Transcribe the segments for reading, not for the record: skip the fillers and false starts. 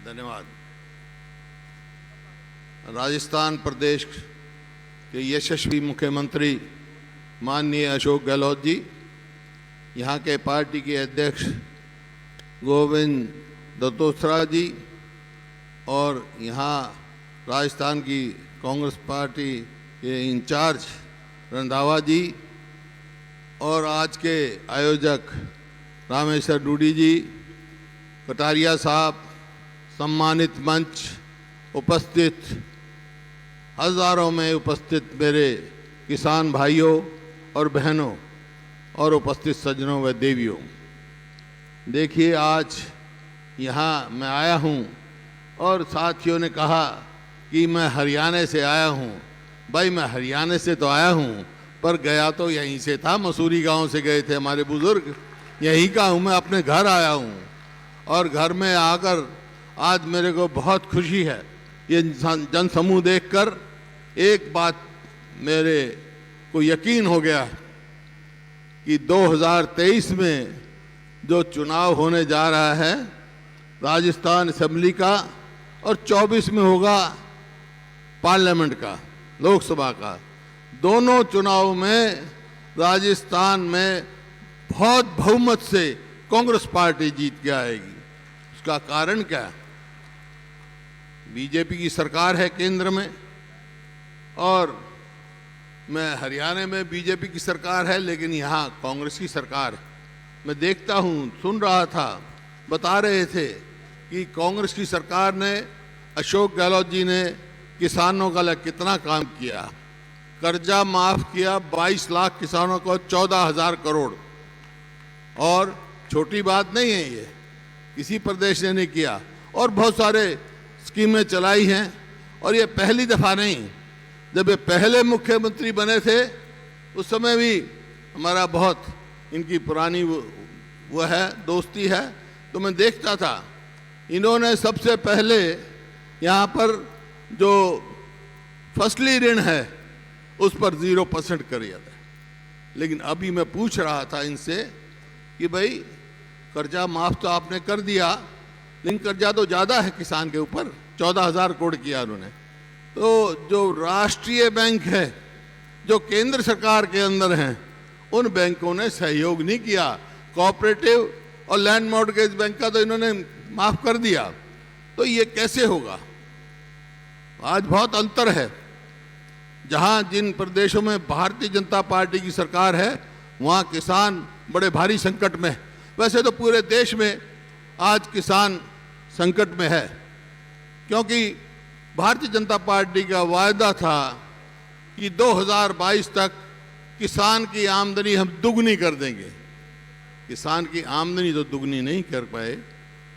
धन्यवाद। राजस्थान प्रदेश के यशस्वी मुख्यमंत्री माननीय अशोक गहलोत जी, यहाँ के पार्टी के अध्यक्ष गोविंद दत्तोत्रा जी और यहाँ राजस्थान की कांग्रेस पार्टी के इंचार्ज रंधावा जी और आज के आयोजक रामेश्वर डूडी जी, कटारिया साहब, सम्मानित मंच उपस्थित, हजारों में उपस्थित मेरे किसान भाइयों और बहनों और उपस्थित सज्जनों व देवियों, देखिए आज यहाँ मैं आया हूँ और साथियों ने कहा कि मैं हरियाणा से आया हूँ। भाई मैं हरियाणा से तो आया हूँ पर गया तो यहीं से था, मसूरी गांव से गए थे हमारे बुजुर्ग, यहीं का हूँ। मैं अपने घर आया हूँ और घर में आकर आज मेरे को बहुत खुशी है ये जनसमूह देखकर। एक बात मेरे को यकीन हो गया कि 2023 में जो चुनाव होने जा रहा है राजस्थान असेंबली का और 24 में होगा पार्लियामेंट का, लोकसभा का, दोनों चुनाव में राजस्थान में बहुत बहुमत से कांग्रेस पार्टी जीत के आएगी। उसका कारण क्या है? बीजेपी की सरकार है केंद्र में और मैं हरियाणा में बीजेपी की सरकार है, लेकिन यहाँ कांग्रेस की सरकार है। मैं देखता हूँ, सुन रहा था, बता रहे थे कि कांग्रेस की सरकार ने, अशोक गहलोत जी ने किसानों का कितना काम किया, कर्जा माफ किया 22 लाख किसानों को 14,000 करोड़। और छोटी बात नहीं है ये, किसी प्रदेश ने नहीं किया। और बहुत सारे स्कीमें चलाई हैं और ये पहली दफ़ा नहीं, जब ये पहले मुख्यमंत्री बने थे उस समय भी हमारा बहुत इनकी पुरानी वो है, दोस्ती है, तो मैं देखता था इन्होंने सबसे पहले यहाँ पर जो फसली ऋण है उस पर 0% कर दिया था। लेकिन अभी मैं पूछ रहा था इनसे कि भाई कर्जा माफ तो आपने कर दिया, लेकिन कर्जा तो ज़्यादा है किसान के ऊपर, 14,000 करोड़ किया उन्होंने। तो जो राष्ट्रीय बैंक है जो केंद्र सरकार के अंदर हैं, उन बैंकों ने सहयोग नहीं किया। कोऑपरेटिव और लैंड मॉर्गेज बैंक का तो इन्होंने माफ कर दिया। तो ये कैसे होगा? आज बहुत अंतर है। जहां जिन प्रदेशों में भारतीय जनता पार्टी की सरकार है वहां किसान बड़े भारी संकट में है। वैसे तो पूरे देश में आज किसान संकट में है, क्योंकि भारतीय जनता पार्टी का वायदा था कि 2022 तक किसान की आमदनी हम दुगनी कर देंगे। किसान की आमदनी तो दुगनी नहीं कर पाए,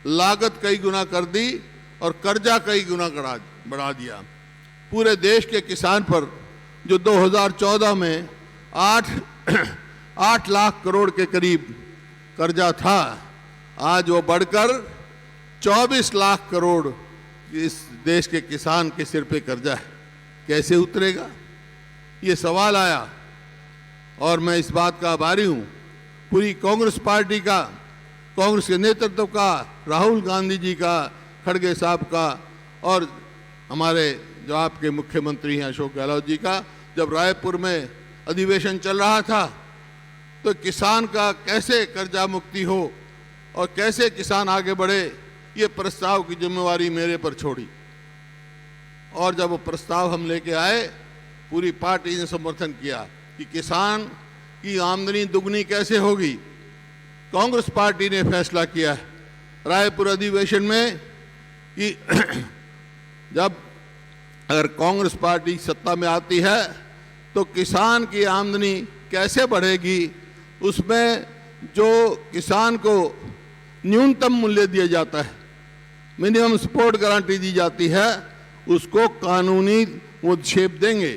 लागत कई गुना कर दी और कर्जा कई गुना बढ़ा दिया। पूरे देश के किसान पर जो 2014 में 8 लाख करोड़ के करीब कर्जा था, आज वो बढ़कर 24 लाख करोड़ इस देश के किसान के सिर पे कर्जा है। कैसे उतरेगा? ये सवाल आया और मैं इस बात का आभारी हूँ पूरी कांग्रेस पार्टी का, कांग्रेस के नेतृत्व का, राहुल गांधी जी का, खड़गे साहब का और हमारे जो आपके मुख्यमंत्री हैं अशोक गहलोत जी का। जब रायपुर में अधिवेशन चल रहा था तो किसान का कैसे कर्जा मुक्ति हो और कैसे किसान आगे बढ़े, ये प्रस्ताव की जिम्मेवारी मेरे पर छोड़ी। और जब वो प्रस्ताव हम लेके आए, पूरी पार्टी ने समर्थन किया कि किसान की आमदनी दुगनी कैसे होगी। कांग्रेस पार्टी ने फैसला किया है रायपुर अधिवेशन में कि जब अगर कांग्रेस पार्टी सत्ता में आती है तो किसान की आमदनी कैसे बढ़ेगी, उसमें जो किसान को न्यूनतम मूल्य दिया जाता है, मिनिमम सपोर्ट गारंटी दी जाती है, उसको कानूनी वो शेप देंगे,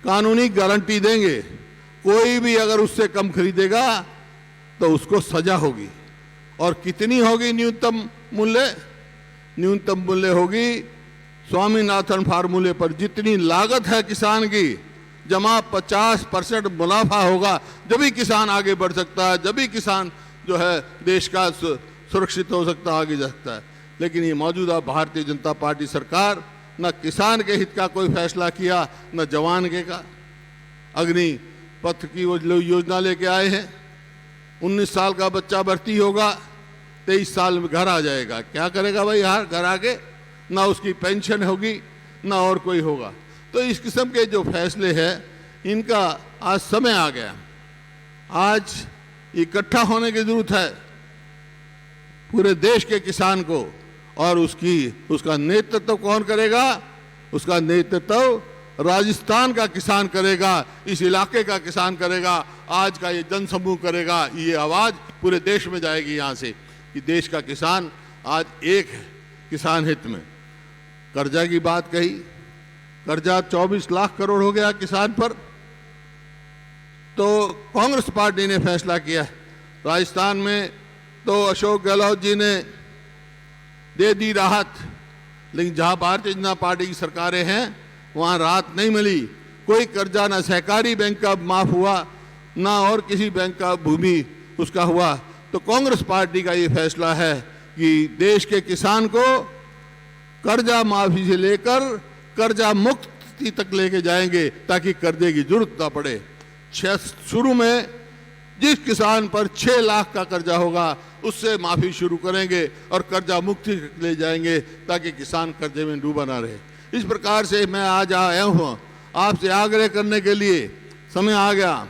कानूनी गारंटी देंगे। कोई भी अगर उससे कम खरीदेगा तो उसको सजा होगी। और कितनी होगी न्यूनतम मूल्य? न्यूनतम मूल्य होगी स्वामीनाथन फार्मूले पर जितनी लागत है किसान की जमा 50% मुनाफा होगा, जब भी किसान आगे बढ़ सकता है, जब भी किसान जो है देश का सुरक्षित हो सकता है, आगे जा सकता है। लेकिन ये मौजूदा भारतीय जनता पार्टी सरकार न किसान के हित का कोई फैसला किया, न जवान के का। अग्नि पथ की वो योजना लेके आए हैं, 19 साल का बच्चा भर्ती होगा, 23 साल में घर आ जाएगा। क्या करेगा भाई यार घर आके? ना उसकी पेंशन होगी, ना और कोई होगा। तो इस किस्म के जो फैसले हैं, इनका आज समय आ गया। आज इकट्ठा होने की जरूरत है पूरे देश के किसान को, और उसका नेतृत्व कौन करेगा? उसका नेतृत्व राजस्थान का किसान करेगा, इस इलाके का किसान करेगा, आज का ये जनसमूह करेगा। ये आवाज़ पूरे देश में जाएगी यहाँ से कि देश का किसान आज एक है किसान हित में। कर्जा की बात कही, कर्जा 24 लाख करोड़ हो गया किसान पर। तो कांग्रेस पार्टी ने फैसला किया, राजस्थान में तो अशोक गहलोत जी ने दे दी राहत, लेकिन जहां भारतीय जनता पार्टी की सरकारें हैं वहां राहत नहीं मिली। कोई कर्जा ना सहकारी बैंक का माफ हुआ, ना और किसी बैंक का भूमि उसका हुआ। तो कांग्रेस पार्टी का ये फैसला है कि देश के किसान को कर्जा माफी से लेकर कर्जा मुक्ति तक लेके जाएंगे, ताकि कर्जे की जरूरत ना पड़े। शुरू में जिस किसान पर 6 लाख का कर्जा होगा उससे माफी शुरू करेंगे और कर्जा मुक्ति ले जाएंगे, ताकि किसान कर्जे में डूबा ना रहे। इस प्रकार से मैं आज आया हूँ आपसे आग्रह करने के लिए। समय आ गया,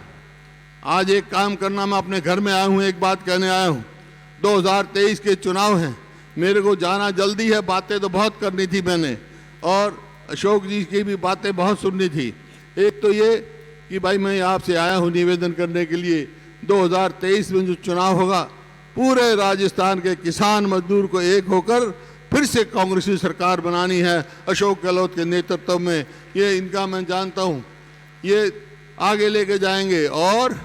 आज एक काम करना, मैं अपने घर में आया हूँ, एक बात कहने आया हूँ। 2023 के चुनाव हैं, मेरे को जाना जल्दी है, बातें तो बहुत करनी थी मैंने, और अशोक जी की भी बातें बहुत सुननी थी। एक तो ये कि भाई मैं आपसे आया हूँ निवेदन करने के लिए, 2023 में जो चुनाव होगा, पूरे राजस्थान के किसान मजदूर को एक होकर फिर से कांग्रेसी सरकार बनानी है अशोक गहलोत के नेतृत्व में। ये इनका मैं जानता हूँ, ये आगे लेके जाएंगे। और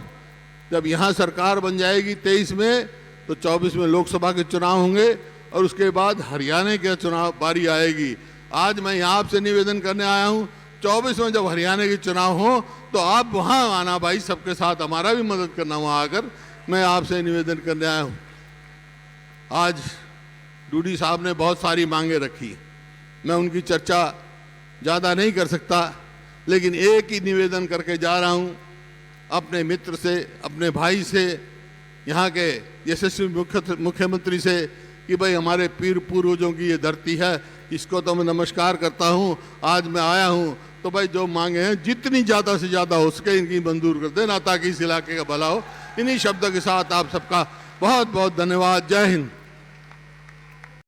जब यहाँ सरकार बन जाएगी 23 में, तो 24 में लोकसभा के चुनाव होंगे, और उसके बाद हरियाणा के चुनाव बारी आएगी। आज मैं यहाँ आपसे निवेदन करने आया हूँ, 24 में जब हरियाणा के चुनाव हो तो आप वहाँ आना भाई, सबके साथ हमारा भी मदद करना वहाँ आकर। मैं आपसे निवेदन करने आया हूँ। आज डूडी साहब ने बहुत सारी मांगे रखी, मैं उनकी चर्चा ज़्यादा नहीं कर सकता, लेकिन एक ही निवेदन करके जा रहा हूँ अपने मित्र से, अपने भाई से, यहाँ के यशस्वी मुख्यमंत्री से, कि भाई हमारे पीर पूर्वजों की ये धरती है, इसको तो मैं नमस्कार करता हूँ। आज मैं आया हूँ तो भाई जो मांगे हैं जितनी ज़्यादा से ज़्यादा हो सके इनकी मंजूर कर देना, ताकि इस इलाके का भला हो। इन्हीं शब्दों के साथ आप सबका बहुत बहुत धन्यवाद। जय हिंद।